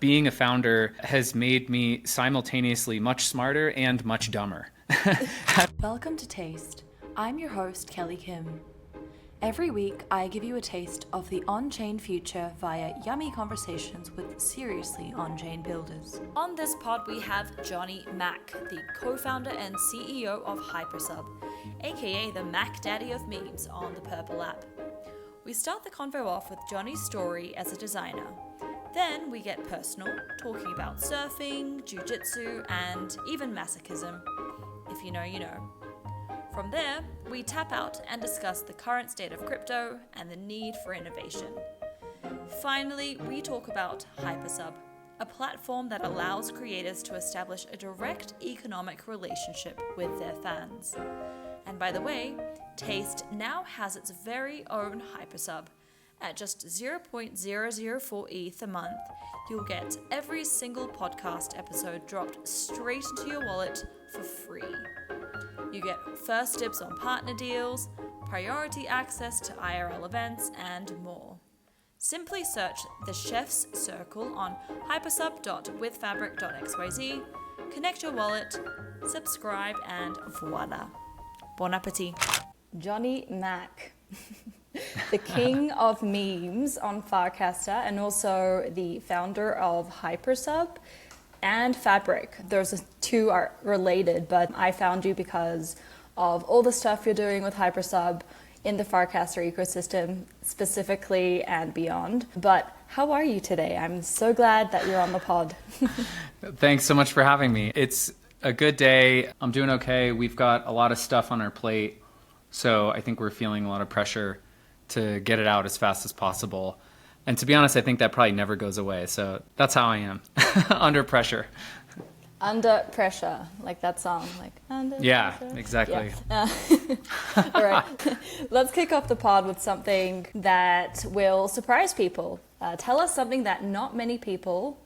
Being a founder has made me simultaneously much smarter and much dumber. Welcome to Taste. I'm your host, Kelly Kim. Every week, I give you a taste of the on-chain future via yummy conversations with seriously on-chain builders. On this pod, we have Jonny Mack, the co-founder and CEO of Hypersub, a.k.a. the Mac Daddy of memes on the Purple app. We start the convo off with Jonny's story as a designer. Then we get personal, talking about surfing, jiu-jitsu, and even masochism. If you know, you know. From there, we tap out and discuss the current state of crypto and the need for innovation. Finally, we talk about Hypersub, a platform that allows creators to establish a direct economic relationship with their fans. And by the way, Taste now has its very own Hypersub. At just 0.004 ETH a month, you'll get every single podcast episode dropped straight into your wallet for free. You get first dibs on partner deals, priority access to IRL events, and more. Simply search The Chef's Circle on hypersub.withfabric.xyz, connect your wallet, subscribe, and voila. Bon appetit. Jonny Mack, the king of memes on Farcaster, and also the founder of Hypersub and Fabric. Those two are related, but I found you because of all the stuff you're doing with Hypersub in the Farcaster ecosystem specifically and beyond. But how are you today? I'm so glad that you're on the pod. Thanks so much for having me. It's a good day. I'm doing okay. We've got a lot of stuff on our plate, so I think we're feeling a lot of pressure to get it out as fast as possible. And to be honest, I think that probably never goes away. So that's how I am, under pressure. Under pressure, like that song, like under yeah, pressure. Exactly. Yeah. All right, let's kick off the pod with something that will surprise people. Tell us something that not many people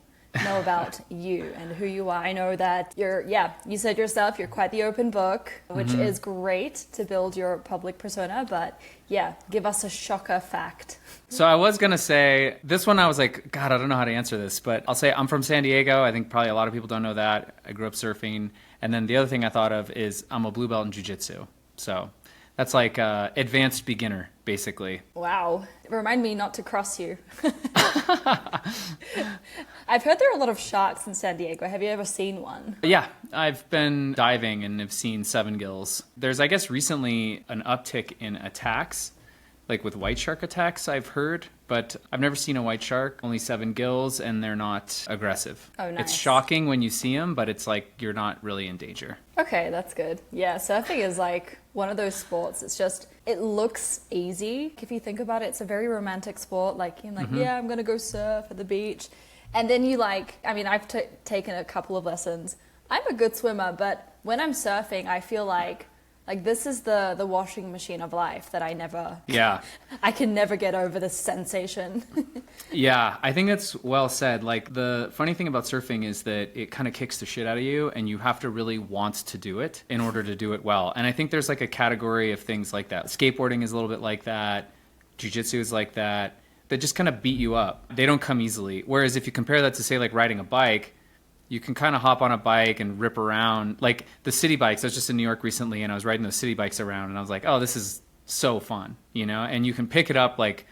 know about you and who you are. I know that you said yourself, you're quite the open book, which is great to build your public persona, but yeah, give us a shocker fact. So I was going to say, this one I was like, God, I don't know how to answer this, but I'll say I'm from San Diego. I think probably a lot of people don't know that. I grew up surfing. And then the other thing I thought of is I'm a blue belt in jiu-jitsu. So that's like advanced beginner, basically. Wow. Remind me not to cross you. I've heard there are a lot of sharks in San Diego. Have you ever seen one? Yeah, I've been diving and have seen seven gills. There's, I guess, recently an uptick in attacks, like with white shark attacks, I've heard. But I've never seen a white shark, only seven gills, and they're not aggressive. Oh, nice. It's shocking when you see them, but it's like you're not really in danger. Okay, that's good. Yeah, surfing is like one of those sports. It's just, it looks easy. If you think about it, it's a very romantic sport. Like, you're like, yeah, I'm going to go surf at the beach. And then you I've taken a couple of lessons. I'm a good swimmer, but when I'm surfing, I feel like this is the washing machine of life that I can never get over this sensation. Yeah, I think that's well said. Like, the funny thing about surfing is that it kind of kicks the shit out of you, and you have to really want to do it in order to do it well. And I think there's like a category of things like that. Skateboarding is a little bit like that. Jiu-jitsu is like that. That just kind of beat you up. They don't come easily. Whereas if you compare that to, say, like riding a bike, you can kind of hop on a bike and rip around. Like the city bikes, I was just in New York recently and I was riding those city bikes around and I was like, oh, this is so fun, you know? And you can pick it up like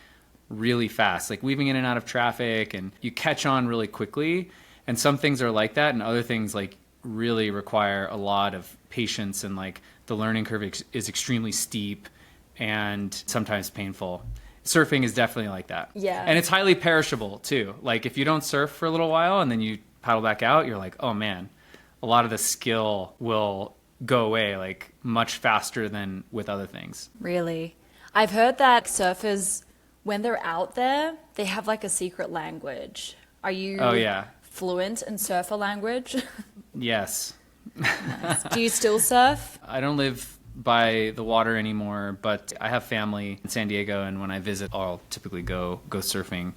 really fast, like weaving in and out of traffic, and you catch on really quickly. And some things are like that, and other things like really require a lot of patience, and like the learning curve is extremely steep and sometimes painful. Surfing is definitely like that. Yeah. And it's highly perishable too. Like if you don't surf for a little while and then you paddle back out, you're like, oh man, a lot of the skill will go away like much faster than with other things. Really? I've heard that surfers, when they're out there, they have like a secret language. Are you fluent in surfer language? Yes. Nice. Do you still surf? I don't live by the water anymore, but I have family in San Diego, and when I visit, I'll typically go surfing.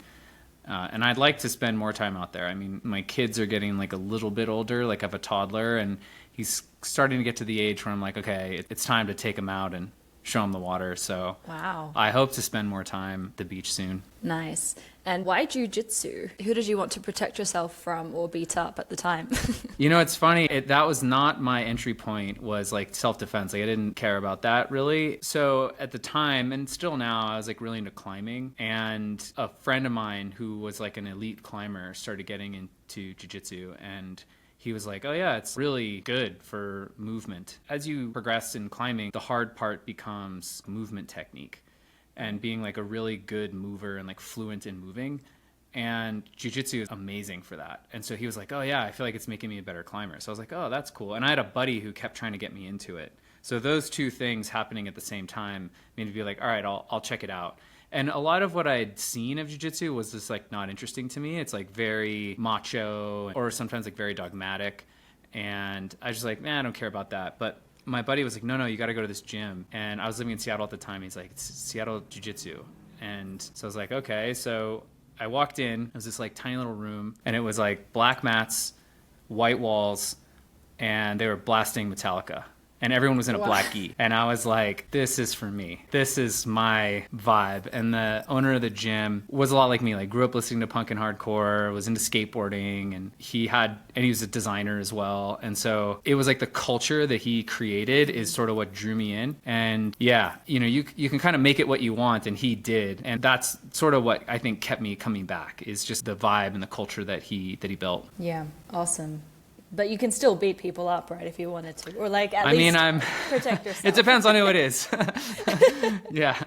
And I'd like to spend more time out there. I mean, my kids are getting like a little bit older, like I have a toddler, and he's starting to get to the age where I'm like, okay, it's time to take him out and show them the water. So Wow. I hope to spend more time at the beach soon. Nice. And why jiu-jitsu? Who did you want to protect yourself from or beat up at the time? You know, it's funny. That was not my entry point, was like self-defense. Like I didn't care about that really. So at the time, and still now, I was like really into climbing. And a friend of mine who was like an elite climber started getting into jiu-jitsu, and he was like, oh yeah, it's really good for movement. As you progress in climbing, the hard part becomes movement technique and being like a really good mover and like fluent in moving. And jiu-jitsu is amazing for that. And so he was like, oh yeah, I feel like it's making me a better climber. So I was like, oh, that's cool. And I had a buddy who kept trying to get me into it. So those two things happening at the same time made me be like, all right, I'll check it out. And a lot of what I'd seen of jiu-jitsu was just like not interesting to me. It's like very macho or sometimes like very dogmatic. And I was just like, man, I don't care about that. But my buddy was like, no, you got to go to this gym. And I was living in Seattle at the time. He's like, it's Seattle Jiu-Jitsu. And so I was like, okay. So I walked in. It was this like tiny little room. And it was like black mats, white walls, and they were blasting Metallica. And everyone was in a black gi. And I was like, this is for me. This is my vibe. And the owner of the gym was a lot like me, like grew up listening to punk and hardcore, was into skateboarding, and he was a designer as well. And so it was like the culture that he created is sort of what drew me in. And yeah, you know, you can kind of make it what you want, and he did. And that's sort of what I think kept me coming back, is just the vibe and the culture that he built. Yeah, awesome. But you can still beat people up, right, if you wanted to, or like at least protect yourself. It depends on who it is. Yeah.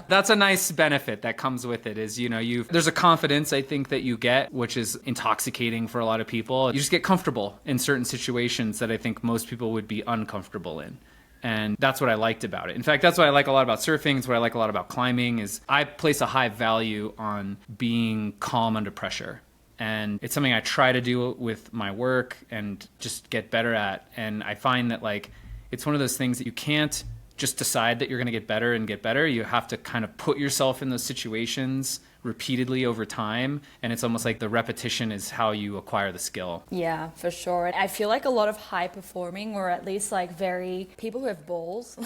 That's a nice benefit that comes with it. Is, you know, there's a confidence I think that you get, which is intoxicating for a lot of people. You just get comfortable in certain situations that I think most people would be uncomfortable in. And that's what I liked about it. In fact, that's what I like a lot about surfing. It's what I like a lot about climbing. Is I place a high value on being calm under pressure. And it's something I try to do with my work and just get better at. And I find that like it's one of those things that you can't just decide that you're going to get better and get better. You have to kind of put yourself in those situations repeatedly over time. And it's almost like the repetition is how you acquire the skill. Yeah, for sure. And I feel like a lot of high performing, or at least like very people who have balls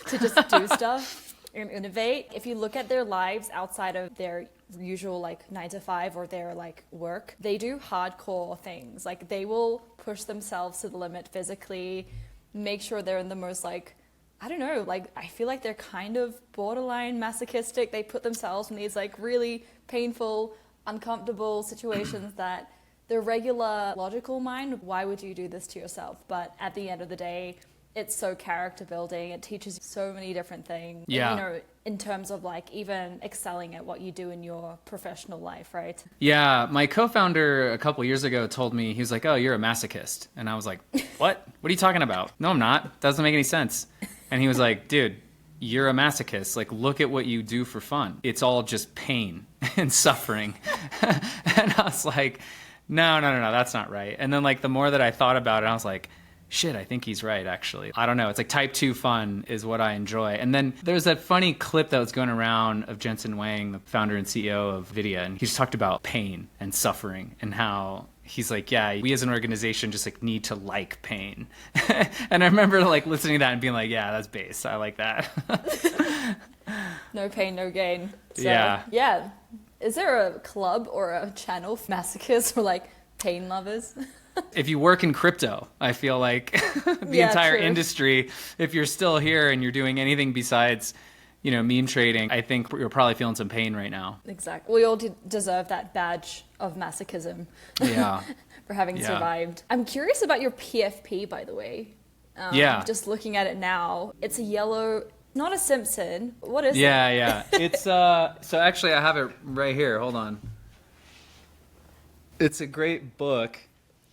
to just do stuff and innovate. If you look at their lives outside of their usual like 9 to 5 or their like work, they do hardcore things. Like they will push themselves to the limit physically, make sure they're in the most like, I don't know, like I feel like they're kind of borderline masochistic. They put themselves in these like really painful, uncomfortable situations that the regular logical mind, why would you do this to yourself? But at the end of the day, it's so character building. It teaches you so many different things. Yeah. And, you know, in terms of like even excelling at what you do in your professional life, right? Yeah. My co-founder a couple years ago told me, he was like, oh, you're a masochist. And I was like, what? What are you talking about? No, I'm not. Doesn't make any sense. And he was like, dude, you're a masochist. Like, look at what you do for fun. It's all just pain and suffering. And I was like, no, that's not right. And then like the more that I thought about it, I was like, shit, I think he's right, actually. I don't know. It's like type 2 fun is what I enjoy. And then there's that funny clip that was going around of Jensen Huang, the founder and CEO of Vidya. And he just talked about pain and suffering and how he's like, yeah, we as an organization just like need to like pain. And I remember like listening to that and being like, yeah, that's base. I like that. No pain, no gain. So, yeah. Is there a club or a channel for masochists or like pain lovers? If you work in crypto, I feel like the entire industry, if you're still here and you're doing anything besides, you know, meme trading, I think you're probably feeling some pain right now. Exactly. We all deserve that badge of masochism. Yeah. For having survived. I'm curious about your PFP, by the way. Just looking at it now, it's a yellow, not a Simpson. What is it? Yeah. It's, so actually I have it right here. Hold on. It's a great book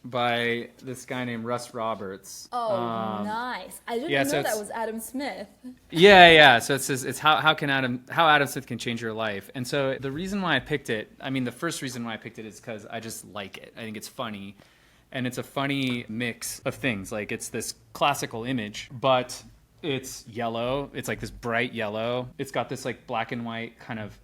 by this guy named Russ Roberts. Oh, nice. I didn't know that was Adam Smith. Yeah. So it says, it's how Adam Smith can change your life. And so the reason why I picked it, I mean, the first reason why I picked it is because I just like it. I think it's funny. And it's a funny mix of things. Like it's this classical image, but it's yellow. It's like this bright yellow. It's got this like black and white kind of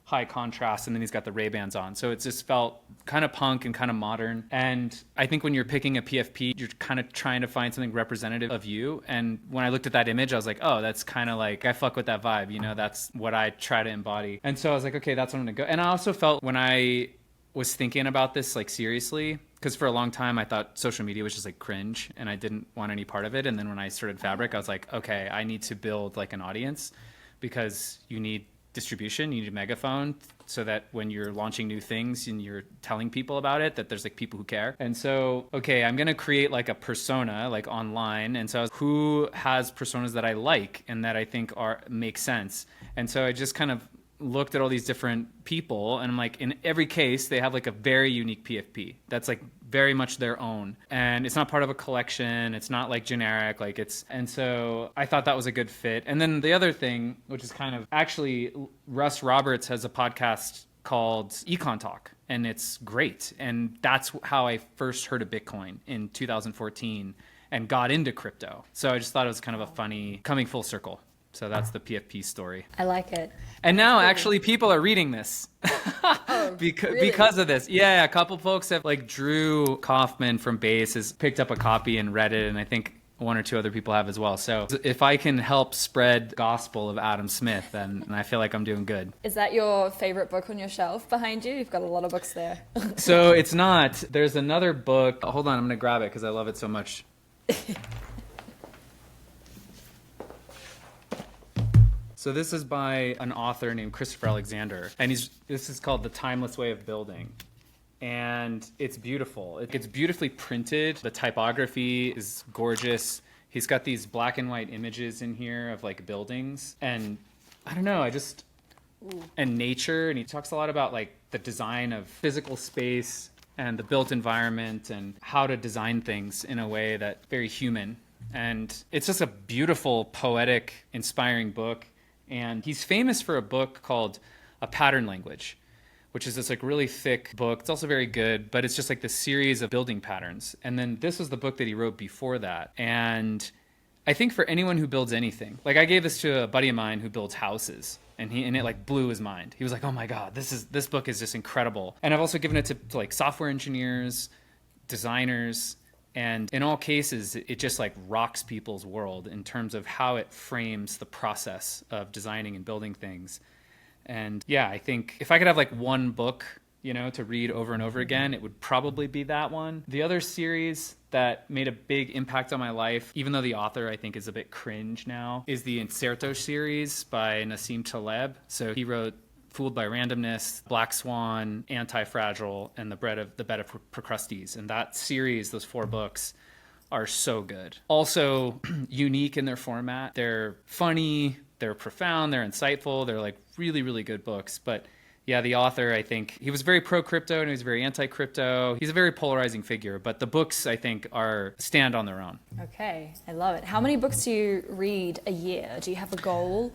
high contrast, and then he's got the Ray-Bans on. So it just felt kind of punk and kind of modern. And I think when you're picking a PFP, you're kind of trying to find something representative of you. And when I looked at that image, I was like, oh, that's kind of like, I fuck with that vibe, you know, that's what I try to embody. And so I was like, okay, that's what I'm gonna go. And I also felt when I was thinking about this like seriously, because for a long time I thought social media was just like cringe and I didn't want any part of it. And then when I started Fabric, I was like, okay, I need to build like an audience, because you need distribution, you need a megaphone, so that when you're launching new things and you're telling people about it, that there's like people who care. And so, okay, I'm gonna create like a persona like online. And so who has personas that I like and that I think make sense? And so I just kind of looked at all these different people, and I'm like, in every case they have like a very unique PFP that's like very much their own, and it's not part of a collection, it's not like generic, like it's. And so I thought that was a good fit. And then the other thing, which is kind of actually, Russ Roberts has a podcast called Econ Talk, and it's great. And that's how I first heard of Bitcoin in 2014 and got into crypto. So I just thought it was kind of a funny coming full circle. So that's the PFP story. I like it. And now actually people are reading this because of this. Yeah, a couple folks have, like Drew Kaufman from Base has picked up a copy and read it, and I think one or two other people have as well. So if I can help spread the gospel of Adam Smith, then I feel like I'm doing good. Is that your favorite book on your shelf behind you? You've got a lot of books there. So it's not. There's another book. Hold on, I'm going to grab it because I love it so much. So this is by an author named Christopher Alexander, and this is called The Timeless Way of Building. And it's beautiful. It's beautifully printed. The typography is gorgeous. He's got these black and white images in here of like buildings, and I don't know, and nature. And he talks a lot about like the design of physical space and the built environment and how to design things in a way that's very human. And it's just a beautiful, poetic, inspiring book. And he's famous for a book called A Pattern Language, which is this like really thick book. It's also very good, but it's just like this series of building patterns. And then this was the book that he wrote before that. And I think for anyone who builds anything, like I gave this to a buddy of mine who builds houses, and it like blew his mind. He was like, oh my God, this book is just incredible. And I've also given it to like software engineers, designers, and in all cases, it just like rocks people's world in terms of how it frames the process of designing and building things. And yeah, I think if I could have like one book, you know, to read over and over again, it would probably be that one. The other series that made a big impact on my life, even though the author I think is a bit cringe now, is the Incerto series by Nassim Taleb. So he wrote Fooled by Randomness, Black Swan, Anti-Fragile, and the Bed of Procrustes. And that series, those 4 books, are so good. Also unique in their format. They're funny, they're profound, they're insightful, they're like really, really good books. But yeah, the author, I think, he was very pro-crypto and he was very anti-crypto. He's a very polarizing figure, but the books, I think, stand on their own. Okay, I love it. How many books do you read a year? Do you have a goal?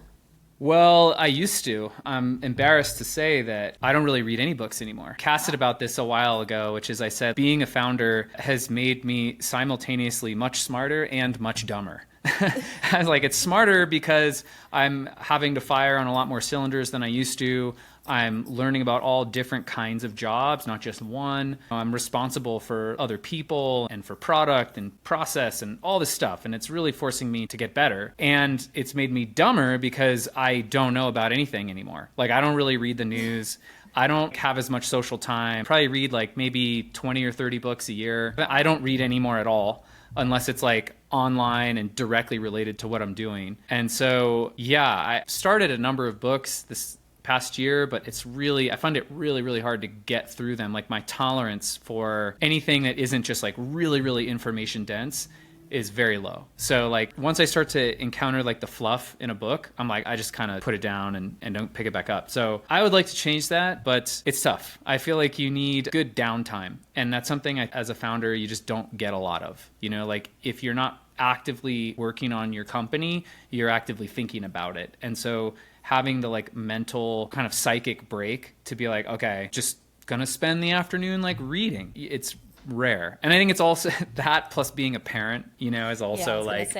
Well, I used to. I'm embarrassed to say that I don't really read any books anymore. Casted about this a while ago, which is I said, being a founder has made me simultaneously much smarter and much dumber. I was like, it's smarter because I'm having to fire on a lot more cylinders than I used to. I'm learning about all different kinds of jobs, not just one. I'm responsible for other people and for product and process and all this stuff. And it's really forcing me to get better. And it's made me dumber because I don't know about anything anymore. Like, I don't really read the news. I don't have as much social time. Probably read like maybe 20 or 30 books a year. But I don't read anymore at all, unless it's like online and directly related to what I'm doing. And so, yeah, I started a number of books this past year, but I find it really, really hard to get through them. Like, my tolerance for anything that isn't just like really, really information dense is very low. So like once I start to encounter like the fluff in a book, I'm like, I just kind of put it down and don't pick it back up. So I would like to change that, but it's tough. I feel like you need good downtime. And that's something as a founder, you just don't get a lot of, you know, like if you're not actively working on your company, you're actively thinking about it. And so having the like mental kind of psychic break to be like, okay, just gonna spend the afternoon like reading. It's rare. And I think it's also that plus being a parent, you know, is also like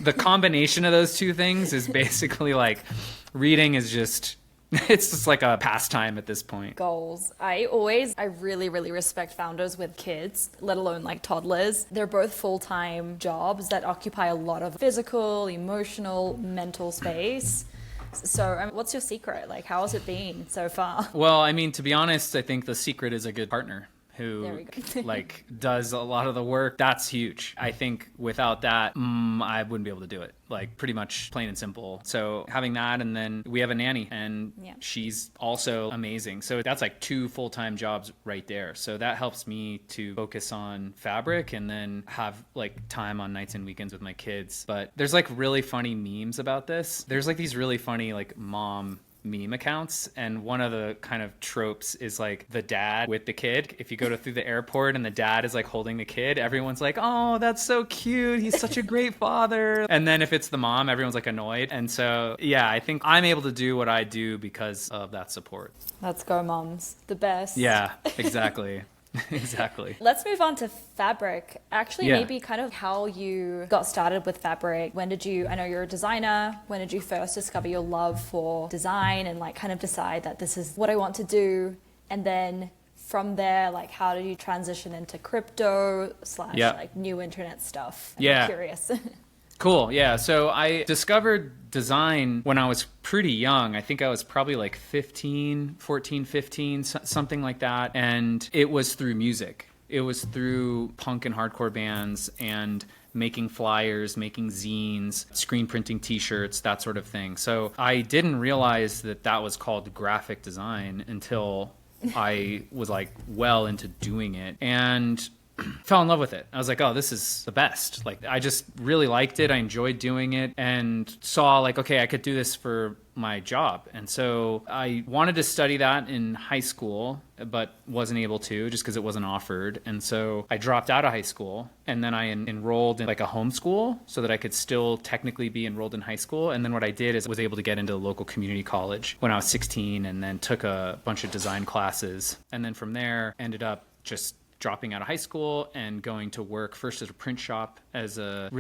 the combination of those two things is basically like reading is just It's just like a pastime at this point. Goals. I really, really respect founders with kids, let alone like toddlers. They're both full-time jobs that occupy a lot of physical, emotional, mental space. So what's your secret? Like, how has it been so far? Well, I mean, to be honest, I think the secret is a good partner There who we go. like does a lot of the work. That's huge. I think without that, I wouldn't be able to do it. Like pretty much plain and simple. So having that, and then we have a nanny, and Yeah. she's also amazing. So that's like 2 full-time jobs right there. So that helps me to focus on Fabric and then have like time on nights and weekends with my kids. But there's like really funny memes about this. There's like these really funny like mom meme accounts, and one of the kind of tropes is like the dad with the kid. If you go through the airport and the dad is like holding the kid, everyone's like, oh, that's so cute, he's such a great father. And then if it's the mom, everyone's like annoyed. And so yeah, I think I'm able to do what I do because of that support. Let's go, moms. The best. Yeah, exactly. Exactly. Let's move on to Fabric. Actually, Yeah. maybe kind of how you got started with Fabric. When did you, I know you're a designer, when did you first discover your love for design and like kind of decide that this is what I want to do? And then from there, like how did you transition into crypto / Yeah. like new internet stuff? Yeah. I'm curious. Cool. Yeah. So I discovered design when I was pretty young. I think I was probably like 15, something like that. And it was through music. It was through punk and hardcore bands and making flyers, making zines, screen printing t-shirts, that sort of thing. So I didn't realize that that was called graphic design until I was like well into doing it. And fell in love with it. I was like, oh, this is the best. Like, I just really liked it. I enjoyed doing it and saw like, okay, I could do this for my job. And so I wanted to study that in high school, but wasn't able to just because it wasn't offered. And so I dropped out of high school, and then I enrolled in like a homeschool so that I could still technically be enrolled in high school. And then what I did is was able to get into the local community college when I was 16, and then took a bunch of design classes. And then from there ended up just dropping out of high school and going to work first at a print shop as a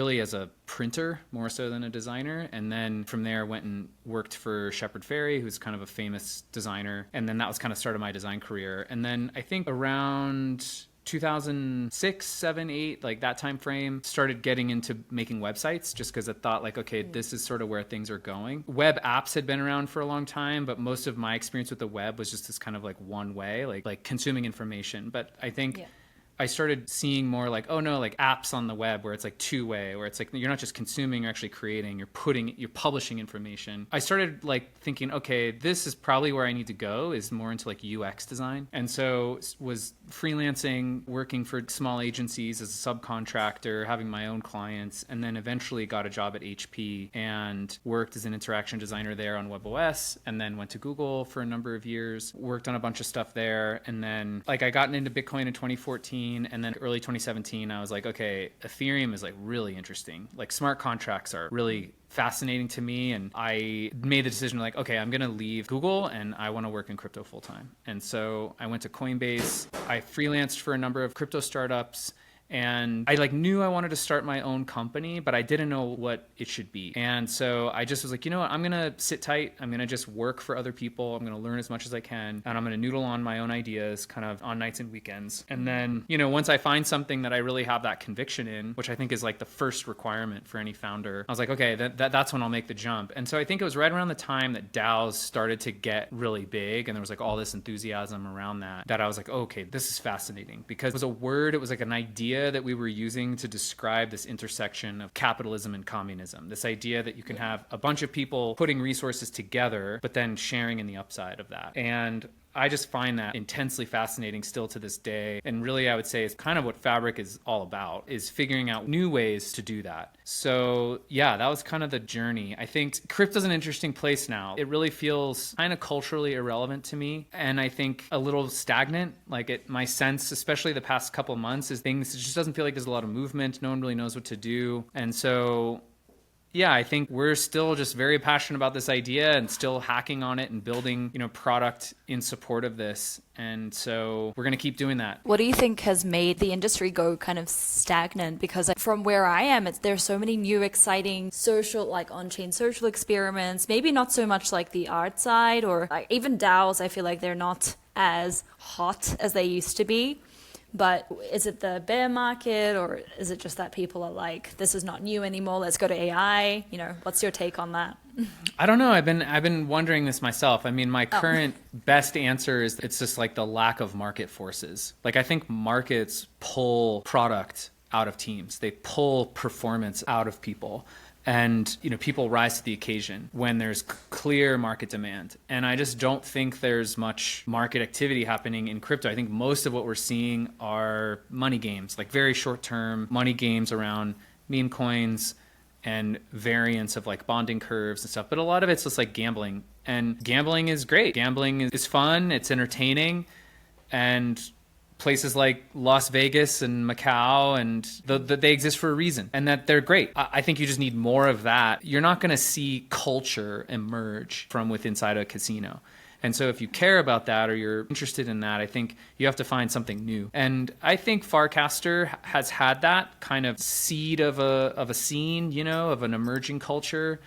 printer more so than a designer. And then from there went and worked for Shepard Fairey, who's kind of a famous designer. And then that was kind of started my design career. And then I think around 2006, 7, 8, like that time frame, started getting into making websites just because I thought like, okay, this is sort of where things are going. Web apps had been around for a long time, but most of my experience with the web was just this kind of like one way, like consuming information. But I think I started seeing more like, oh no, like apps on the web where it's like two-way, where it's like you're not just consuming, you're actually creating, you're publishing information. I started like thinking, okay, this is probably where I need to go, is more into like UX design. And so was freelancing, working for small agencies as a subcontractor, having my own clients, and then eventually got a job at HP and worked as an interaction designer there on WebOS, and then went to Google for a number of years, worked on a bunch of stuff there. And then like I got into Bitcoin in 2014. And then early 2017, I was like, okay, Ethereum is like really interesting. Like smart contracts are really fascinating to me. And I made the decision like, okay, I'm going to leave Google and I want to work in crypto full time. And so I went to Coinbase. I freelanced for a number of crypto startups. And I like knew I wanted to start my own company, but I didn't know what it should be. And so I just was like, you know what, I'm going to sit tight. I'm going to just work for other people. I'm going to learn as much as I can. And I'm going to noodle on my own ideas kind of on nights and weekends. And then, you know, once I find something that I really have that conviction in, which I think is like the first requirement for any founder, I was like, okay, that's when I'll make the jump. And so I think it was right around the time that DAOs started to get really big. And there was like all this enthusiasm around that I was like, oh, okay, this is fascinating, because it was a word, it was like an idea that we were using to describe this intersection of capitalism and communism. This idea that you can have a bunch of people putting resources together, but then sharing in the upside of that. And I just find that intensely fascinating still to this day. And really, I would say it's kind of what Fabric is all about, is figuring out new ways to do that. So yeah, that was kind of the journey. I think crypto's an interesting place now. It really feels kind of culturally irrelevant to me. And I think a little stagnant. Like my sense, especially the past couple of months, is it just doesn't feel like there's a lot of movement. No one really knows what to do. And so Yeah, I think we're still just very passionate about this idea and still hacking on it and building, product in support of this. And so we're going to keep doing that. What do you think has made the industry go kind of stagnant? Because from where I am, there's so many new exciting social, like on-chain social experiments, maybe not so much like the art side or like even DAOs. I feel like they're not as hot as they used to be. But is it the bear market, or is it just that people are like, this is not new anymore, let's go to AI? What's your take on that? I don't know. I've been wondering this myself. I mean, my current best answer is it's just like the lack of market forces. Like, I think markets pull product out of teams. They pull performance out of people. And, people rise to the occasion when there's clear market demand. And I just don't think there's much market activity happening in crypto. I think most of what we're seeing are money games, like very short-term money games around meme coins and variants of like bonding curves and stuff. But a lot of it's just like gambling. And gambling is great. Gambling is fun. It's entertaining. And places like Las Vegas and Macau, and they exist for a reason, and that they're great. I think you just need more of that. You're not going to see culture emerge from inside a casino. And so if you care about that or you're interested in that, I think you have to find something new. And I think Farcaster has had that kind of seed of a scene, of an emerging culture.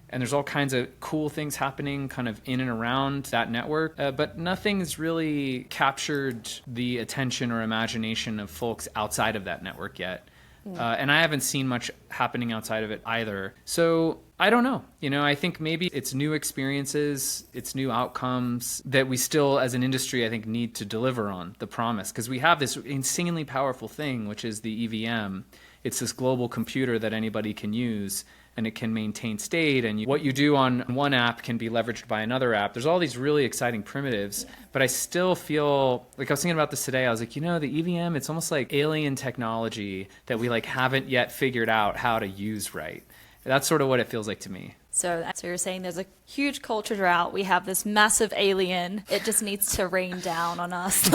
And there's all kinds of cool things happening kind of in and around that network. But nothing's really captured the attention or imagination of folks outside of that network yet. And I haven't seen much happening outside of it either. So I don't know. I think maybe it's new experiences, it's new outcomes that we still, as an industry, I think need to deliver on the promise. Because we have this insanely powerful thing, which is the EVM. It's this global computer that anybody can use. And it can maintain state, and what you do on one app can be leveraged by another app. There's all these really exciting primitives, but I still feel like I was thinking about this today. I was like, the EVM, it's almost like alien technology that we haven't yet figured out how to use right. That's sort of what it feels like to me. So you're saying there's a huge culture drought. We have this massive alien. It just needs to rain down on us.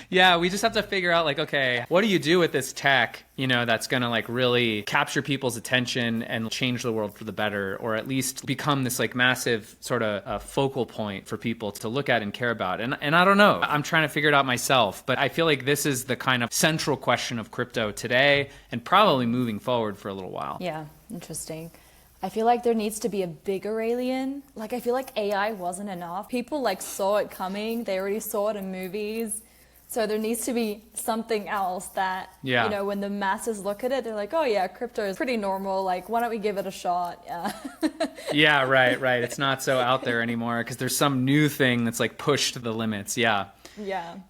Yeah. We just have to figure out okay, what do you do with this tech, that's going to really capture people's attention and change the world for the better, or at least become this massive sort of a focal point for people to look at and care about. And I don't know. I'm trying to figure it out myself, but I feel like this is the kind of central question of crypto today and probably moving forward for a little while. Yeah, interesting. I feel like there needs to be a bigger alien. I feel like AI wasn't enough. People saw it coming. They already saw it in movies. So there needs to be something else that, when the masses look at it, they're like, oh yeah, crypto is pretty normal. Why don't we give it a shot? Yeah. Yeah, right. It's not so out there anymore because there's some new thing that's pushed to the limits. Yeah.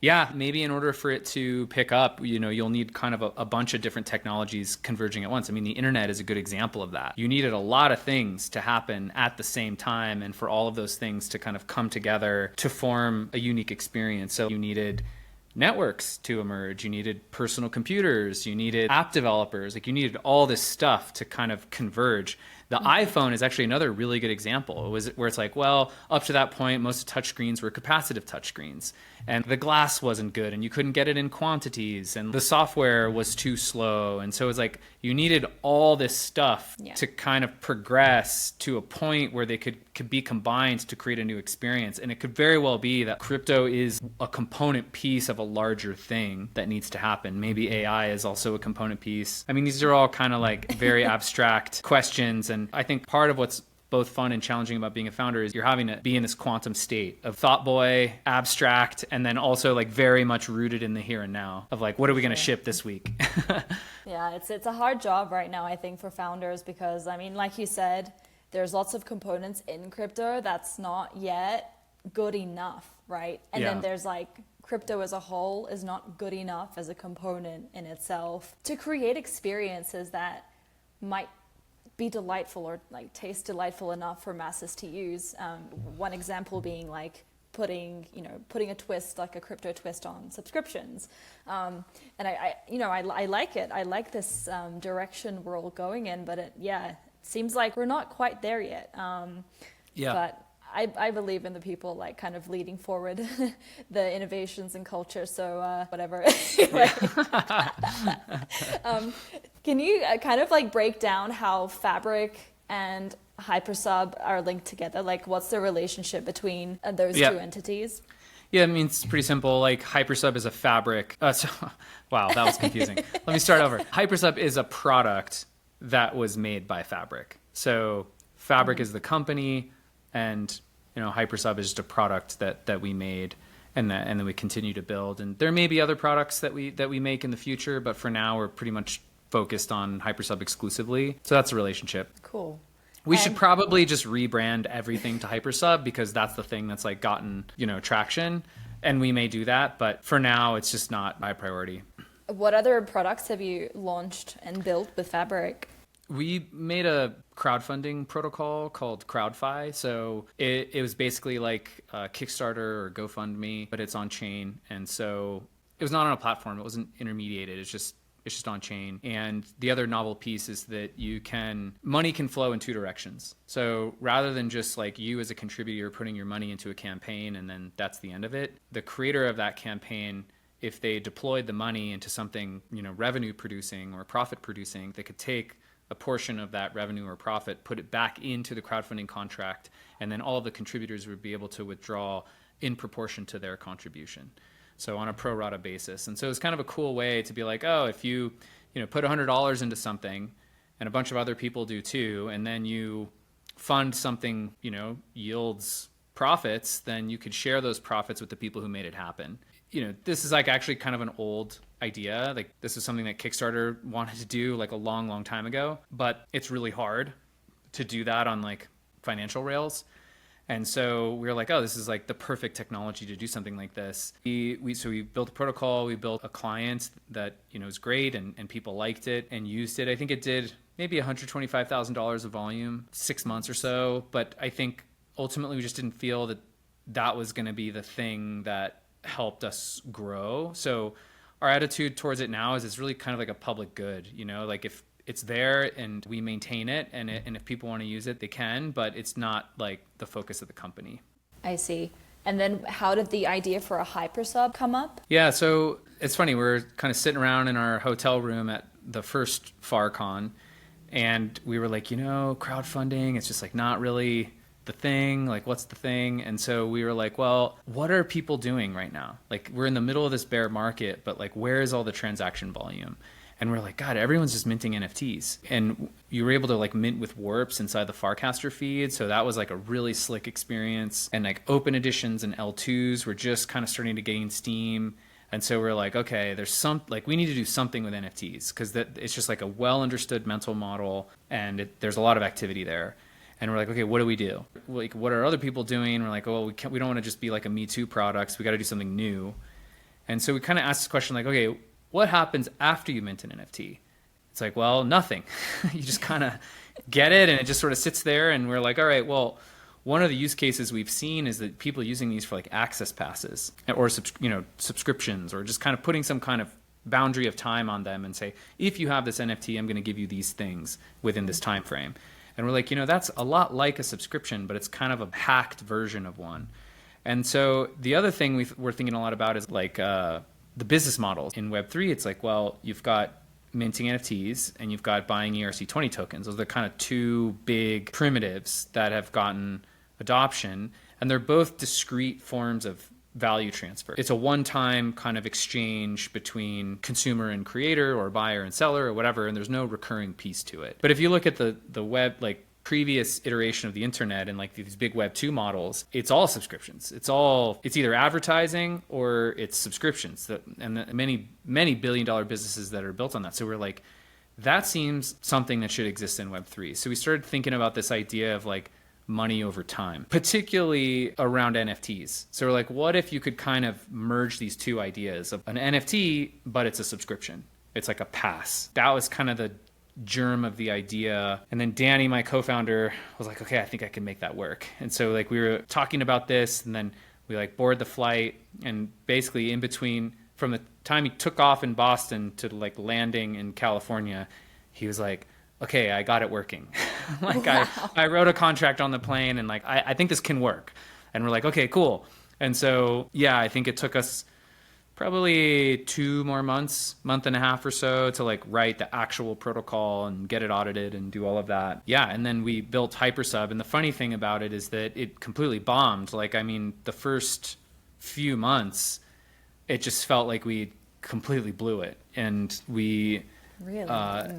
Yeah, maybe in order for it to pick up, you'll need kind of a bunch of different technologies converging at once. I mean, the internet is a good example of that. You needed a lot of things to happen at the same time, and for all of those things to kind of come together to form a unique experience. So you needed networks to emerge, you needed personal computers, you needed app developers, you needed all this stuff to kind of converge. The iPhone is actually another really good example. It was where it's up to that point, most touchscreens were capacitive touchscreens, and the glass wasn't good, and you couldn't get it in quantities, and the software was too slow. And so it was you needed all this stuff to kind of progress to a point where they could be combined to create a new experience. And it could very well be that crypto is a component piece of a larger thing that needs to happen. Maybe AI is also a component piece. I mean, these are all kind of very abstract questions. And I think part of what's both fun and challenging about being a founder is you're having to be in this quantum state of thought boy, abstract, and then also very much rooted in the here and now of what are we going to ship this week? Yeah, it's a hard job right now, I think, for founders because, I mean, like you said, there's lots of components in crypto that's not yet good enough, right? And then there's crypto as a whole is not good enough as a component in itself to create experiences that might be delightful or taste delightful enough for masses to use. One example being putting a twist, a crypto twist on subscriptions. And I like it. I like this direction we're all going in, but it seems like we're not quite there yet. But I believe in the people like kind of leading forward the innovations and culture. So whatever. Can you kind of like break down how Fabric and Hypersub are linked together? Like, what's the relationship between those two entities? Yeah, I mean, it's pretty simple. Like, Hypersub is a fabric. Wow, that was confusing. Let me start over. Hypersub is a product that was made by Fabric. So Fabric is the company, and Hypersub is just a product that we made, and then we continue to build. And there may be other products that we make in the future, but for now, we're pretty much focused on Hypersub exclusively. So that's the relationship. Cool. We should probably just rebrand everything to Hypersub, because that's the thing that's like gotten, traction, and we may do that, but for now it's just not my priority. What other products have you launched and built with Fabric? We made a crowdfunding protocol called CrowdFi. So it was basically like Kickstarter or GoFundMe, but it's on chain. And so it was not on a platform. It wasn't intermediated. It's just on chain. And the other novel piece is that money can flow in two directions. So rather than just like you as a contributor putting your money into a campaign and then that's the end of it, the creator of that campaign, if they deployed the money into something, revenue producing or profit producing, they could take a portion of that revenue or profit, put it back into the crowdfunding contract, and then all of the contributors would be able to withdraw in proportion to their contribution. So on a pro rata basis. And so it's kind of a cool way to be like, oh, if you put $100 into something and a bunch of other people do too, and then you fund something, yields profits, then you could share those profits with the people who made it happen. This is like actually kind of an old idea. Like, this is something that Kickstarter wanted to do like a long, long time ago, but it's really hard to do that on like financial rails. And so we were like, oh, this is like the perfect technology to do something like this. So we built a protocol, we built a client that, is great, and people liked it and used it. I think it did maybe $125,000 of volume, 6 months or so. But I think ultimately we just didn't feel that was going to be the thing that helped us grow. So our attitude towards it now is it's really kind of like a public good, like if it's there and we maintain it, and if people want to use it, they can, but it's not like the focus of the company. I see. And then how did the idea for a Hypersub come up? Yeah, so it's funny. We're kind of sitting around in our hotel room at the first FarCon, and we were like, crowdfunding, it's just like not really the thing. Like, what's the thing? And so we were like, well, what are people doing right now? Like, we're in the middle of this bear market, but like, where is all the transaction volume? And we're like, God, everyone's just minting NFTs. And you were able to like mint with warps inside the Farcaster feed. So that was like a really slick experience. And like open editions and L2s were just kind of starting to gain steam. And so we're like, okay, we need to do something with NFTs, because it's just like a well understood mental model, and there's a lot of activity there. And we're like, okay, what do we do? Like, what are other people doing? And we're like, well, we don't want to just be like a Me Too product. So we got to do something new. And so we kind of asked this question like, okay, what happens after you mint an NFT? It's like, well, nothing. You just kind of get it, and it just sort of sits there. And we're like, all right, well, one of the use cases we've seen is that people using these for like access passes or subscriptions, or just kind of putting some kind of boundary of time on them and say, if you have this NFT, I'm going to give you these things within this time frame. And we're like, that's a lot like a subscription, but it's kind of a hacked version of one. And so the other thing we're thinking a lot about is like the business models. In Web3, it's like, well, you've got minting NFTs and you've got buying ERC20 tokens. Those are the kind of two big primitives that have gotten adoption, and they're both discrete forms of value transfer. It's a one-time kind of exchange between consumer and creator, or buyer and seller, or whatever, and there's no recurring piece to it. But if you look at the web, like previous iteration of the internet and like these big Web 2 models, it's all subscriptions. It's either advertising or it's subscriptions, and the many billion-dollar businesses that are built on that. So we're like, that seems something that should exist in Web 3. So we started thinking about this idea of like money over time, particularly around NFTs. So we're like, what if you could kind of merge these two ideas of an NFT, but it's a subscription? It's like a pass. That was kind of the germ of the idea. And then Danny, my co-founder, was like, okay, I think I can make that work. And so like we were talking about this, and then we like boarded the flight, and basically in between, from the time he took off in Boston to like landing in California, he was like, okay, I got it working. Like Wow. I wrote a contract on the plane and like, I think this can work. And we're like, okay, cool. And so, yeah, I think it took us probably 2 more months, month and a half or so to like write the actual protocol and get it audited and do all of that. Yeah. And then we built Hypersub. And the funny thing about it is that it completely bombed. Like, I mean, the first few months, it just felt like we completely blew it. And we, Really?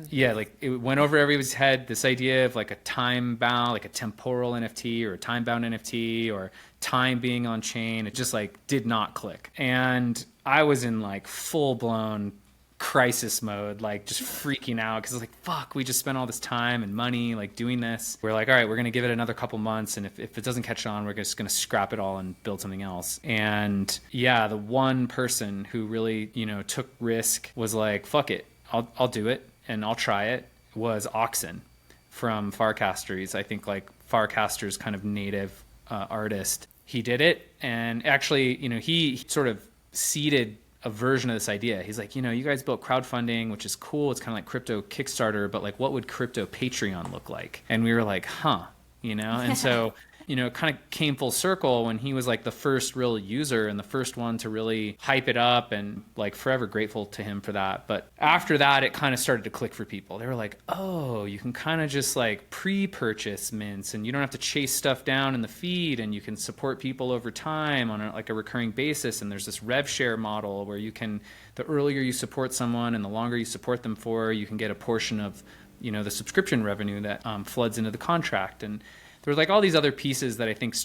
yeah, like it went over everybody's head, this idea of like a time bound, like a temporal NFT or a time bound NFT or time being on chain. It just like did not click. And I was in like full blown crisis mode, like just freaking out because it's like, fuck, we just spent all this time and money like doing this. We're like, all right, we're going to give it another couple months. And if it doesn't catch on, we're just going to scrap it all and build something else. And yeah, the one person who really, you know, took risk was like, fuck it. I'll do it and I'll try it, was Oxen from Farcaster. He's, I think, like Farcaster's kind of native artist. He did it, and actually, you know, he sort of seeded a version of this idea. He's like, you know, you guys built crowdfunding, which is cool. It's kind of like crypto Kickstarter, but like, what would crypto Patreon look like? And we were like, huh, you know? And so, you know, it kind of came full circle when he was like the first real user and the first one to really hype it up, and like forever grateful to him for that. But after that, it kind of started to click for people. They were like, oh, you can kind of just like pre-purchase mints and you don't have to chase stuff down in the feed, and you can support people over time on like a recurring basis. And there's this rev share model where you can, the earlier you support someone and the longer you support them for, you can get a portion of, you know, the subscription revenue that floods into the contract. And there were like all these other pieces that I think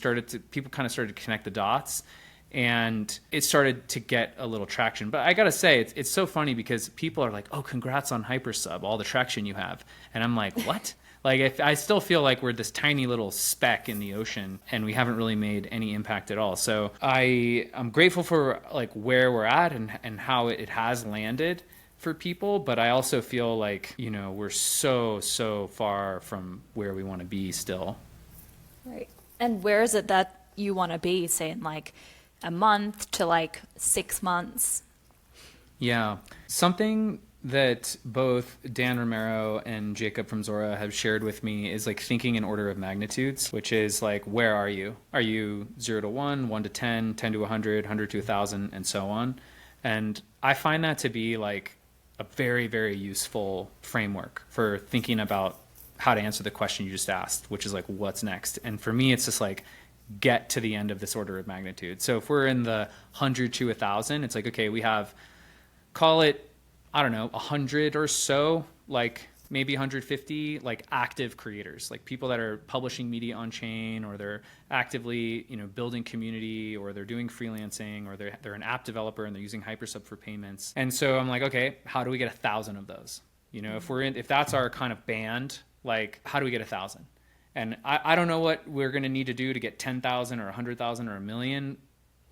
people kind of started to connect the dots, and it started to get a little traction. But I got to say, it's so funny because people are like, oh, congrats on Hypersub, all the traction you have. And I'm like, what? Like, I still feel like we're this tiny little speck in the ocean and we haven't really made any impact at all. So I'm grateful for like where we're at and how it has landed for people. But I also feel like, you know, we're so far from where we want to be still. Right. And where is it that you want to be, say, in like a month to like 6 months? Yeah. Something that both Dan Romero and Jacob from Zora have shared with me is like thinking in order of magnitudes, which is like, where are you? Are you 0 to 1, 1 to 10, 10 to 100, 100 to 1,000, and so on? And I find that to be like a very, very useful framework for thinking about how to answer the question you just asked, which is like, what's next? And for me, it's just like, get to the end of this order of magnitude. So if we're in the 100 to 1,000, it's like, okay, we have, call it, I don't know, 100 or so, like maybe 150, like active creators, like people that are publishing media on chain, or they're actively, you know, building community, or they're doing freelancing, or they're an app developer and they're using Hypersub for payments. And so I'm like, okay, how do we get 1,000 of those? You know, if that's our kind of band, like, how do we get 1,000? And I don't know what we're going to need to do to get 10,000 or 100,000 or 1,000,000.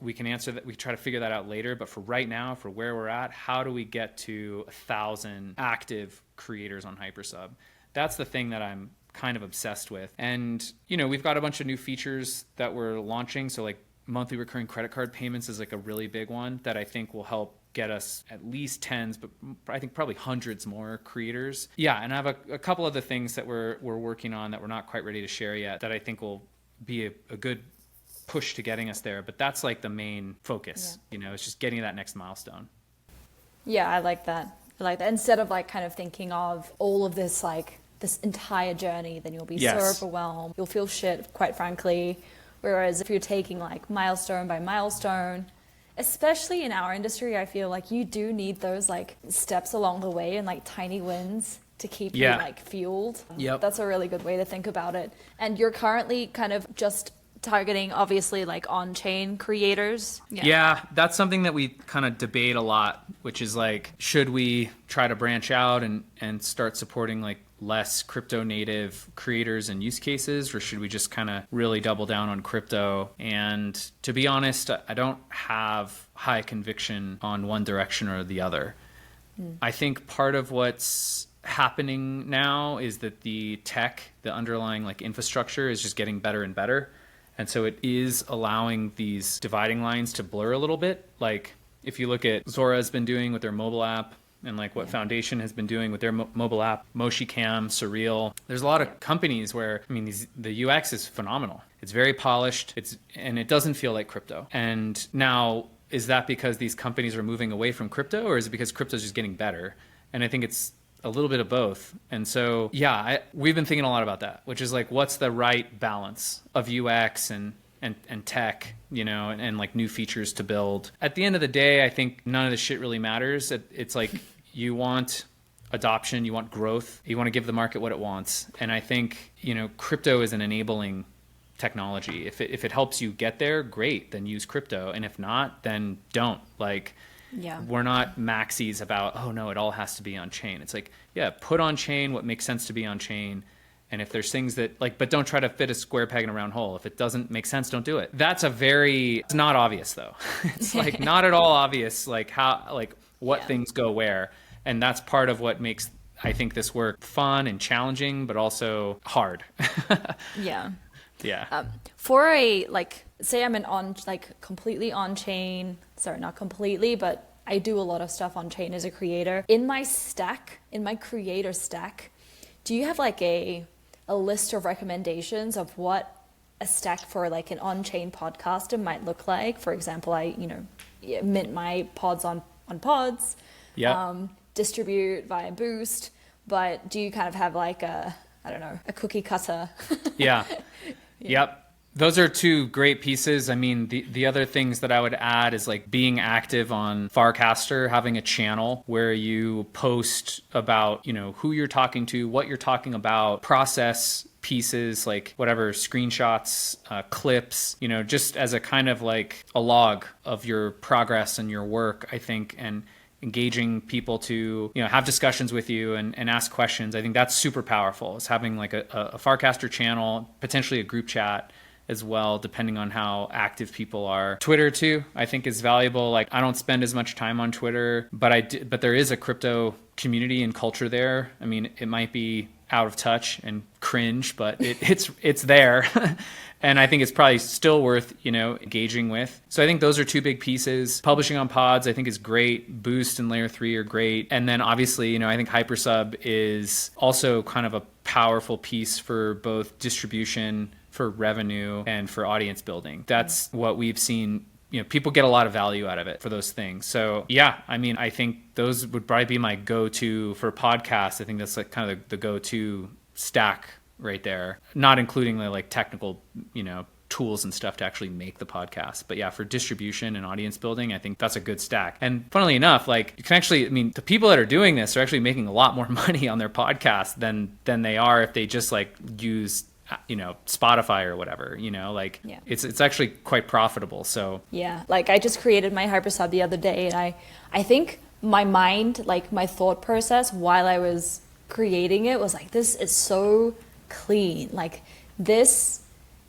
We can answer that. We can try to figure that out later. But for right now, for where we're at, how do we get to 1,000 active creators on Hypersub? That's the thing that I'm kind of obsessed with. And, you know, we've got a bunch of new features that we're launching. So like monthly recurring credit card payments is like a really big one that I think will help get us at least tens, but I think probably hundreds more creators. Yeah, and I have a couple other things that we're working on that we're not quite ready to share yet that I think will be a good push to getting us there. But that's like the main focus, you know, it's just getting that next milestone. Yeah, I like that. I like that. Instead of like kind of thinking of all of this, like this entire journey, then you'll be so overwhelmed. You'll feel shit, quite frankly. Whereas if you're taking like milestone by milestone, especially in our industry, I feel like you do need those like steps along the way and like tiny wins to keep you like fueled. Yep. That's a really good way to think about it. And you're currently kind of just targeting obviously like on-chain creators. Yeah, that's something that we kind of debate a lot, which is like, should we try to branch out and start supporting like less crypto native creators and use cases, or should we just kind of really double down on crypto? And to be honest, I don't have high conviction on one direction or the other. I think part of what's happening now is that the tech, the underlying like infrastructure is just getting better and better. And so it is allowing these dividing lines to blur a little bit. Like if you look at Zora has been doing with their mobile app, and like what Foundation has been doing with their mobile app, MoshiCam, Surreal. There's a lot of companies where, I mean, the UX is phenomenal. It's very polished. And it doesn't feel like crypto. And now, is that because these companies are moving away from crypto, or is it because crypto is just getting better? And I think it's a little bit of both. And so, we've been thinking a lot about that, which is like, what's the right balance of UX and tech, and like new features to build. At the end of the day, I think none of this shit really matters. It's like you want adoption, you want growth, you want to give the market what it wants. And I think, crypto is an enabling technology. If it helps you get there, great, then use crypto. And if not, then don't. Like, we're not maxis about, oh no, it all has to be on chain. It's like, put on chain what makes sense to be on chain. And if there's things that but don't try to fit a square peg in a round hole. If it doesn't make sense, don't do it. It's not obvious though. It's like not at all obvious, like what things go where. And that's part of what makes, I think, this work fun and challenging, but also hard. Yeah. For say I'm completely on chain, sorry, not completely, but I do a lot of stuff on chain as a creator. In my creator stack, do you have like a list of recommendations of what a stack for like an on-chain podcaster might look like? For example, I mint my pods on pods, distribute via Boost, but do you kind of have like a cookie cutter? Yep. Those are two great pieces. I mean, the other things that I would add is like being active on Farcaster, having a channel where you post about, who you're talking to, what you're talking about, process pieces, like whatever, screenshots, clips, just as a kind of like a log of your progress and your work, I think, and engaging people to, have discussions with you and ask questions. I think that's super powerful. It's having like a Farcaster channel, potentially a group chat as well, depending on how active people are. Twitter too, I think, is valuable. Like, I don't spend as much time on Twitter, but there is a crypto community and culture there. I mean, it might be out of touch and cringe, but it's there. And I think it's probably still worth, engaging with. So I think those are two big pieces. Publishing on pods, I think, is great. Boost and Layer 3 are great. And then obviously, I think Hypersub is also kind of a powerful piece for both distribution, for revenue, and for audience building. That's what we've seen. People get a lot of value out of it for those things. So I think those would probably be my go-to for podcasts. I think that's like kind of the go-to stack right there, not including the like technical, tools and stuff to actually make the podcast. But for distribution and audience building, I think that's a good stack. And funnily enough, like you can actually, the people that are doing this are actually making a lot more money on their podcast than they are if they just like use Spotify or whatever, it's actually quite profitable. So like I just created my Hypersub the other day, and I think my mind, like my thought process while I was creating it was like, this is so clean. Like this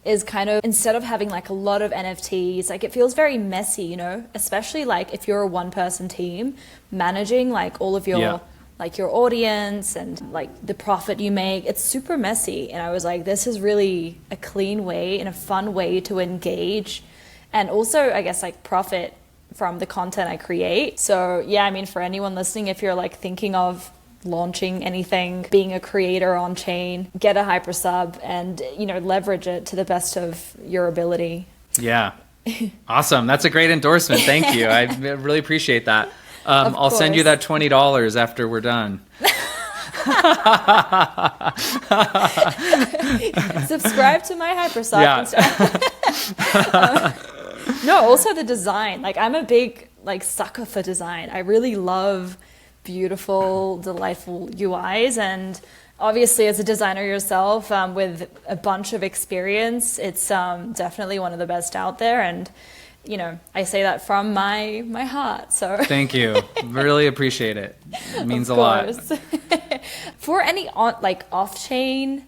is kind of, instead of having like a lot of NFTs, like it feels very messy, especially like if you're a one person team managing like all of your like your audience and like the profit you make. It's super messy. And I was like, this is really a clean way and a fun way to engage. And also, I guess, like profit from the content I create. So for anyone listening, if you're like thinking of launching anything, being a creator on chain, get a Hypersub and, leverage it to the best of your ability. Yeah. Awesome. That's a great endorsement. Thank you. I really appreciate that. I'll send you that $20 after we're done. Subscribe to my Hypersub. No, also the design. Like I'm a big like sucker for design. I really love beautiful, delightful UIs, and obviously as a designer yourself, with a bunch of experience, it's definitely one of the best out there. And I say that from my heart. So thank you. Really appreciate it. It means a lot. For any off-chain,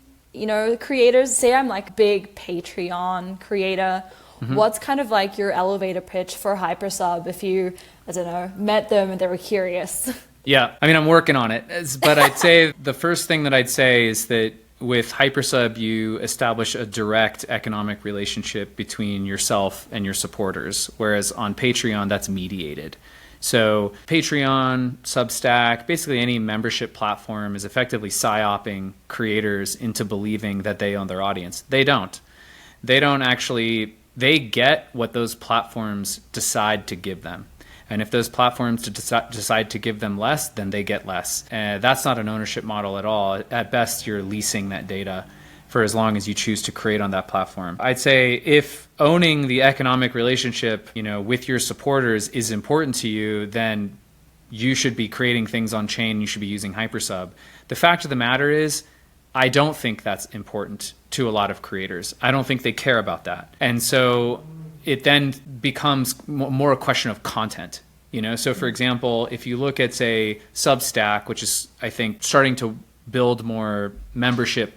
creators, say I'm like big Patreon creator. Mm-hmm. What's kind of like your elevator pitch for Hypersub if you, I don't know, met them and they were curious? Yeah, I'm working on it. But I'd say the first thing that I'd say is that with Hypersub, you establish a direct economic relationship between yourself and your supporters, whereas on Patreon, that's mediated. So Patreon, Substack, basically any membership platform is effectively psyoping creators into believing that they own their audience. They don't. They don't actually, they get what those platforms decide to give them. And if those platforms decide to give them less, then they get less. That's not an ownership model at all. At best, you're leasing that data for as long as you choose to create on that platform. I'd say if owning the economic relationship, with your supporters is important to you, then you should be creating things on chain. You should be using Hypersub. The fact of the matter is, I don't think that's important to a lot of creators. I don't think they care about that. And so it then becomes more a question of content. So for example, if you look at, say, Substack, which is, I think, starting to build more membership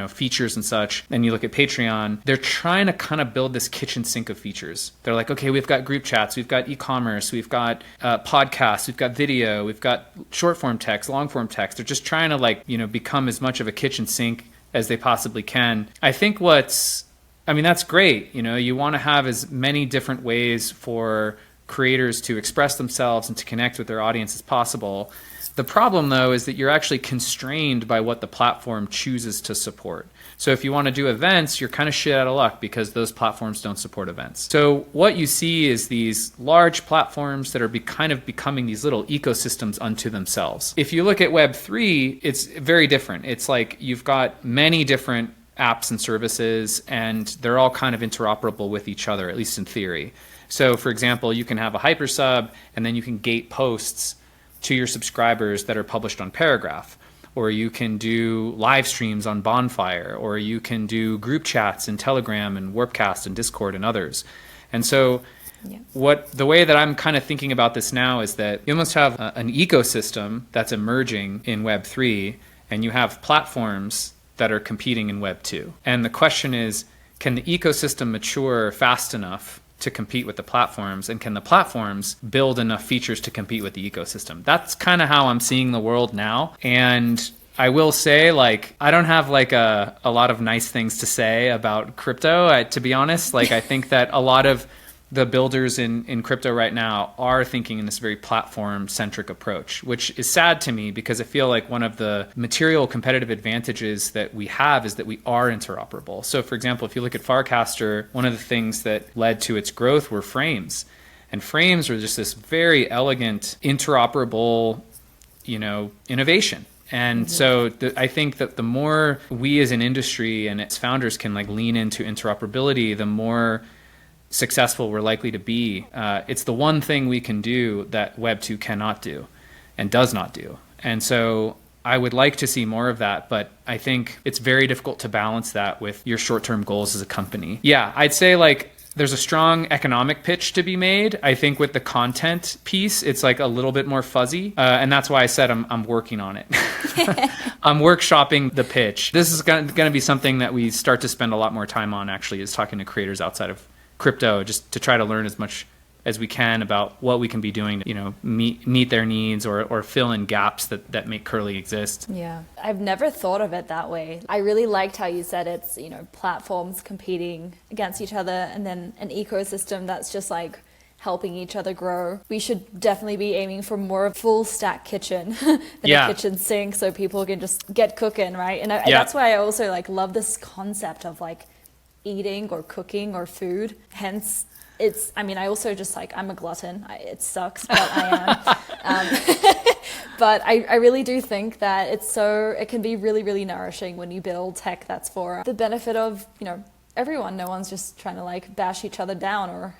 features and such, and you look at Patreon, they're trying to kind of build this kitchen sink of features. They're like, okay, we've got group chats, we've got e-commerce, we've got podcasts, we've got video, we've got short form text, long form text. They're just trying to become as much of a kitchen sink as they possibly can. I think that's great. You want to have as many different ways for creators to express themselves and to connect with their audience as possible. The problem, though, is that you're actually constrained by what the platform chooses to support. So if you want to do events, you're kind of shit out of luck because those platforms don't support events. So what you see is these large platforms that are kind of becoming these little ecosystems unto themselves. If you look at Web3, it's very different. It's like you've got many different apps and services, and they're all kind of interoperable with each other, at least in theory. So for example, you can have a Hypersub, and then you can gate posts to your subscribers that are published on Paragraph, or you can do live streams on Bonfire, or you can do group chats in Telegram and Warpcast and Discord and others. And so the way that I'm kind of thinking about this now is that you almost have an ecosystem that's emerging in Web3, and you have platforms that are competing in Web 2. And the question is, can the ecosystem mature fast enough to compete with the platforms, and can the platforms build enough features to compete with the ecosystem? That's kind of how I'm seeing the world now. And I will say, I don't have a lot of nice things to say about crypto, to be honest. I think that a lot of the builders in crypto right now are thinking in this very platform-centric approach, which is sad to me because I feel like one of the material competitive advantages that we have is that we are interoperable. So for example, if you look at Farcaster, one of the things that led to its growth were frames. And frames were just this very elegant, interoperable, innovation. And so I think that the more we as an industry and its founders can lean into interoperability, the more successful we're likely to be. It's the one thing we can do that Web 2 cannot do and does not do. And so I would like to see more of that, but I think it's very difficult to balance that with your short-term goals as a company. Yeah, I'd say there's a strong economic pitch to be made. I think with the content piece, it's a little bit more fuzzy. And that's why I said I'm working on it. I'm workshopping the pitch. This is going to be something that we start to spend a lot more time on, actually, is talking to creators outside of crypto, just to try to learn as much as we can about what we can be doing to meet their needs or fill in gaps that make Curly exist. Yeah, I've never thought of it that way. I really liked how you said it's platforms competing against each other, and then an ecosystem that's just helping each other grow. We should definitely be aiming for more of a full stack kitchen than a kitchen sink, so people can just get cooking, right? And that's why I also love this concept of eating or cooking or food. Hence, I also just I'm a glutton. It sucks, but I am. But I really do think that it can be really, really nourishing when you build tech that's for the benefit of, everyone. No one's just trying to bash each other down or,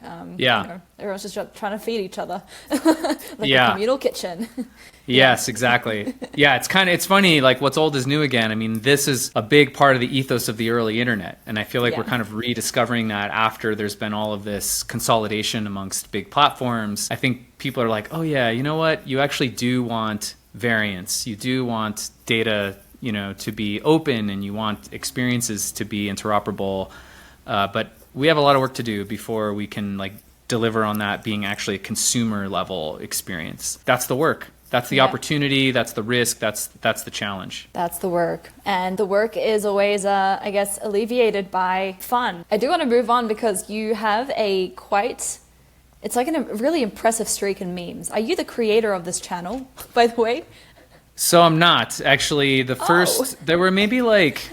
everyone's just trying to feed each other a communal kitchen. Yes, exactly. Yeah, it's funny, what's old is new again. I mean, this is a big part of the ethos of the early internet. And I feel like we're kind of rediscovering that after there's been all of this consolidation amongst big platforms. I think people are oh yeah, you know what? You actually do want variance. You do want data, to be open, and you want experiences to be interoperable. But we have a lot of work to do before we can deliver on that being actually a consumer level experience. That's the work. That's the opportunity, that's the risk, that's the challenge. That's the work. And the work is always, I guess, alleviated by fun. I do want to move on because you have a quite It's like a really impressive streak in memes. Are you the creator of this channel, by the way? So I'm not. Actually, the first, there were maybe like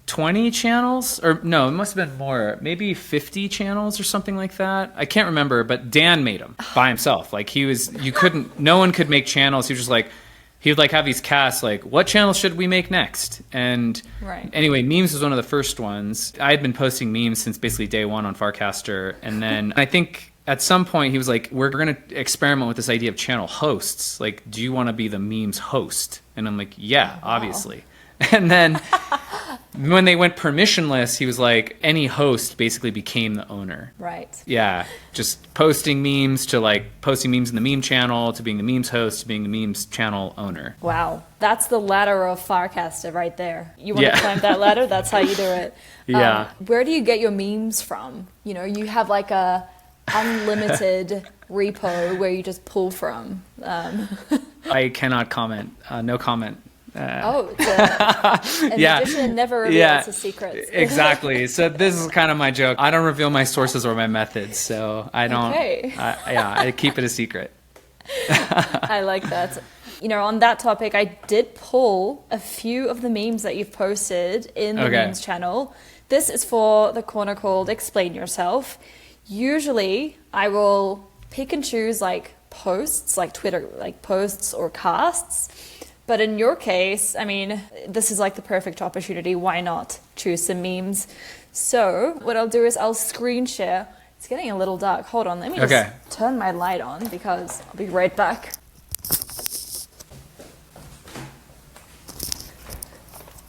20 channels, or no, it must have been more, maybe 50 channels or something like that. I can't remember, but Dan made them by himself. Like no one could make channels. He was just like, he would like have these casts like, what channel should we make next? And anyway, memes was one of the first ones. I had been posting memes since basically day one on Farcaster. And then I think at some point he was like, we're going to experiment with this idea of channel hosts. Like, do you want to be the memes host? And I'm like, yeah, obviously. And then when they went permissionless, he was like, any host basically became the owner. Right. Yeah. Just posting memes to like posting memes in the meme channel to being the memes host to being the memes channel owner. Wow. That's the ladder of Farcaster right there. You want to climb that ladder? That's how you do it. Yeah. Where do you get your memes from? You know, you have like a unlimited repo where you just pull from. I cannot comment. No comment. It's a magician never reveals his secrets. Exactly. So this is kind of my joke. I don't reveal my sources or my methods, so I don't. Okay. I keep it a secret. I like that. You know, on that topic, I did pull a few of the memes that you've posted in the memes channel. This is for the corner called Explain Yourself. Usually, I will pick and choose like posts, like Twitter, like posts or casts. But in your case, I mean, this is like the perfect opportunity. Why not choose some memes? So what I'll do is I'll screen share. It's getting a little dark. Hold on. Let me just turn my light on because I'll be right back.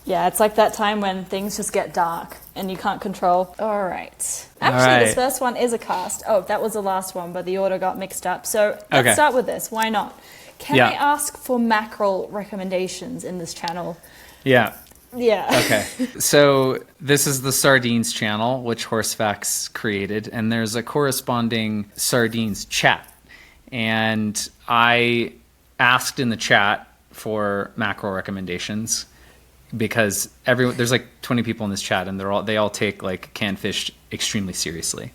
Yeah, it's like that time when things just get dark and you can't control. All right. Actually, this first one is a cast. Oh, that was the last one, but the order got mixed up. So let's start with this. Why not? Can I ask for mackerel recommendations in this channel? Yeah. Yeah. Okay. So this is the sardines channel, which Horsefax created, and there's a corresponding sardines chat. And I asked in the chat for mackerel recommendations because there's like 20 people in this chat, and they all take like canned fish extremely seriously.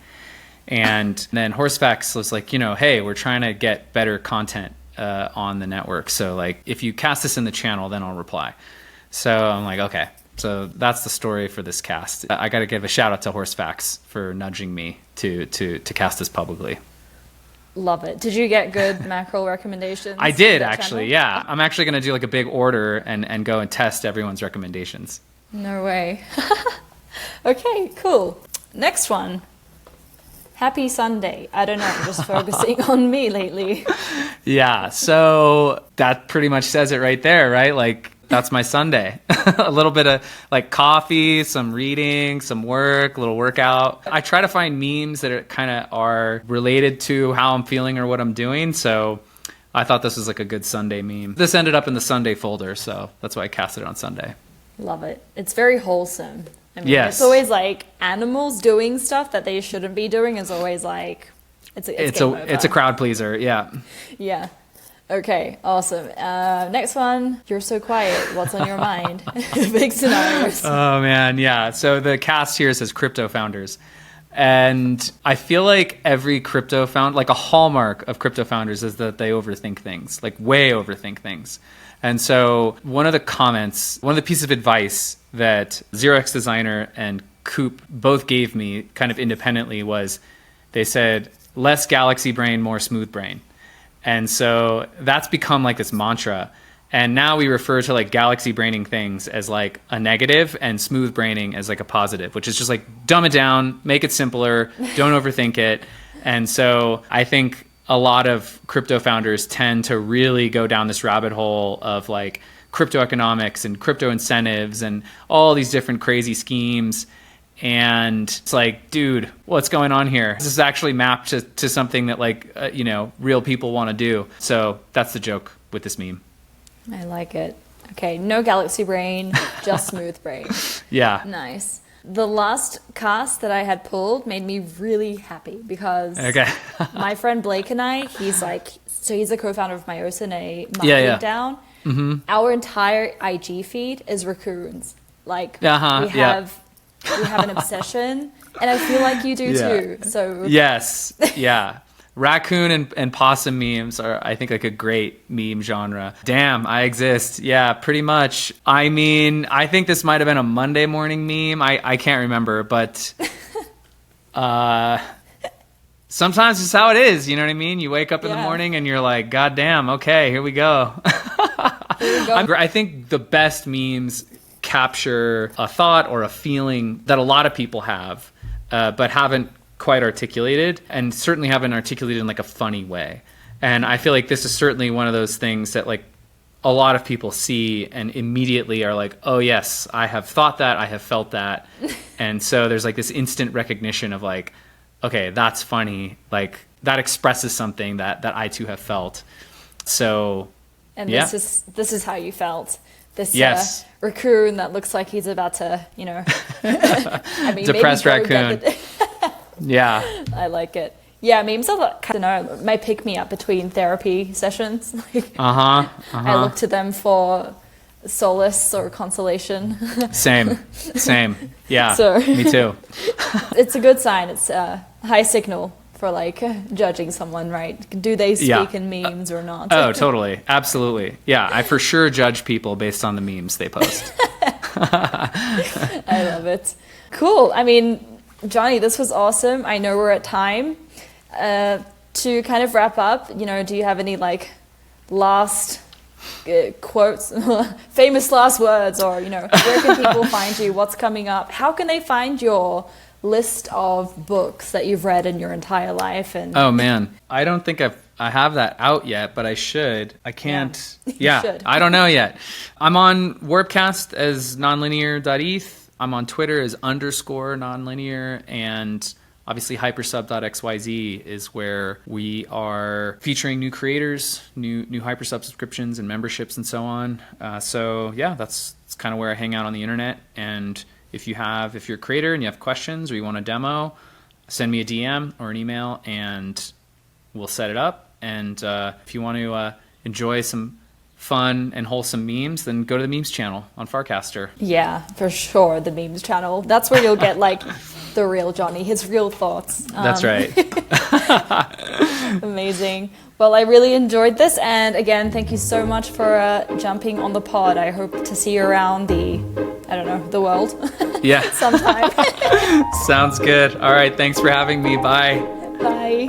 And then Horsefax was like, hey, we're trying to get better content on the network. So like if you cast this in the channel, then I'll reply. So I'm like, okay. So that's the story for this cast. I got to give a shout out to Horsefax for nudging me to cast this publicly. Love it. Did you get good mackerel recommendations? I did actually. Channel? Yeah. I'm actually going to do like a big order and go and test everyone's recommendations. No way. Okay, cool. Next one. Happy Sunday. I don't know, I'm just focusing on me lately. Yeah, so that pretty much says it right there, right? Like, that's my Sunday. A little bit of like coffee, some reading, some work, a little workout. I try to find memes that kind of are related to how I'm feeling or what I'm doing. So I thought this was like a good Sunday meme. This ended up in the Sunday folder, so that's why I casted it on Sunday. Love it. It's very wholesome. I mean, it's always like animals doing stuff that they shouldn't be doing is always like, it's a crowd pleaser. Yeah. Yeah. Okay. Awesome. Next one. You're so quiet. What's on your mind? Big scenarios. Oh man. Yeah. So the cast here says crypto founders. And I feel like every crypto like a hallmark of crypto founders is that they overthink things, like way overthink things. And so one of the pieces of advice that 0x Designer and Coop both gave me kind of independently was they said, less galaxy brain, more smooth brain. And so that's become like this mantra. And now we refer to like galaxy braining things as like a negative and smooth braining as like a positive, which is just like dumb it down, make it simpler, don't overthink it. And so I think a lot of crypto founders tend to really go down this rabbit hole of like crypto economics and crypto incentives and all these different crazy schemes. And it's like, dude, what's going on here? This is actually mapped to something that like, real people want to do. So that's the joke with this meme. I like it. Okay, no galaxy brain, just smooth brain. Yeah. Nice. The last cast that I had pulled made me really happy because my friend Blake and I, he's the co-founder of Myosin, a marketing down. Mm-hmm. Our entire IG feed is raccoons. Like we have an obsession, and I feel like you do too. So yes, yeah. Raccoon and possum memes are, I think, like a great meme genre. Damn, I exist. Yeah, pretty much. I mean, I think this might have been a Monday morning meme. I can't remember, but sometimes it's how it is. You know what I mean? You wake up in the morning and you're like, God damn, okay, here we go. I think the best memes capture a thought or a feeling that a lot of people have, but haven't quite articulated, and certainly haven't articulated in like a funny way. And I feel like this is certainly one of those things that like a lot of people see and immediately are like, oh yes, I have thought that, I have felt that. And so there's like this instant recognition of like, okay, that's funny, like that expresses something that I too have felt. So this is how you felt. This raccoon that looks like he's about to, I mean, depressed raccoon. Yeah. I like it. Yeah, memes are like, I don't know, my pick-me-up between therapy sessions. I look to them for solace or consolation. Same. Yeah, so, me too. It's a good sign. It's a high signal for like judging someone, right? Do they speak in memes or not? Oh, totally. Absolutely. Yeah, I for sure judge people based on the memes they post. I love it. Cool. I mean, Jonny, this was awesome. I know we're at time. To kind of wrap up, do you have any like last quotes, famous last words, or where can people find you? What's coming up? How can they find your list of books that you've read in your entire life? And oh man, I don't think I have that out yet, but I should. I can't. Yeah, should. I don't know yet. I'm on Warpcast as nonlinear.eth. I'm on Twitter as _nonlinear, and obviously hypersub.xyz is where we are featuring new creators, new Hypersub subscriptions and memberships and so on. So yeah, that's kind of where I hang out on the internet. And if you're a creator and you have questions or you want a demo, send me a DM or an email and we'll set it up. And if you want to enjoy some fun and wholesome memes, then go to the memes channel on Farcaster. Yeah, for sure, the memes channel. That's where you'll get like the real Jonny, his real thoughts. That's right. Amazing. Well, I really enjoyed this, and again, thank you so much for jumping on the pod. I hope to see you around the world. Yeah. Sometime. Sounds good. All right, thanks for having me. Bye. Bye.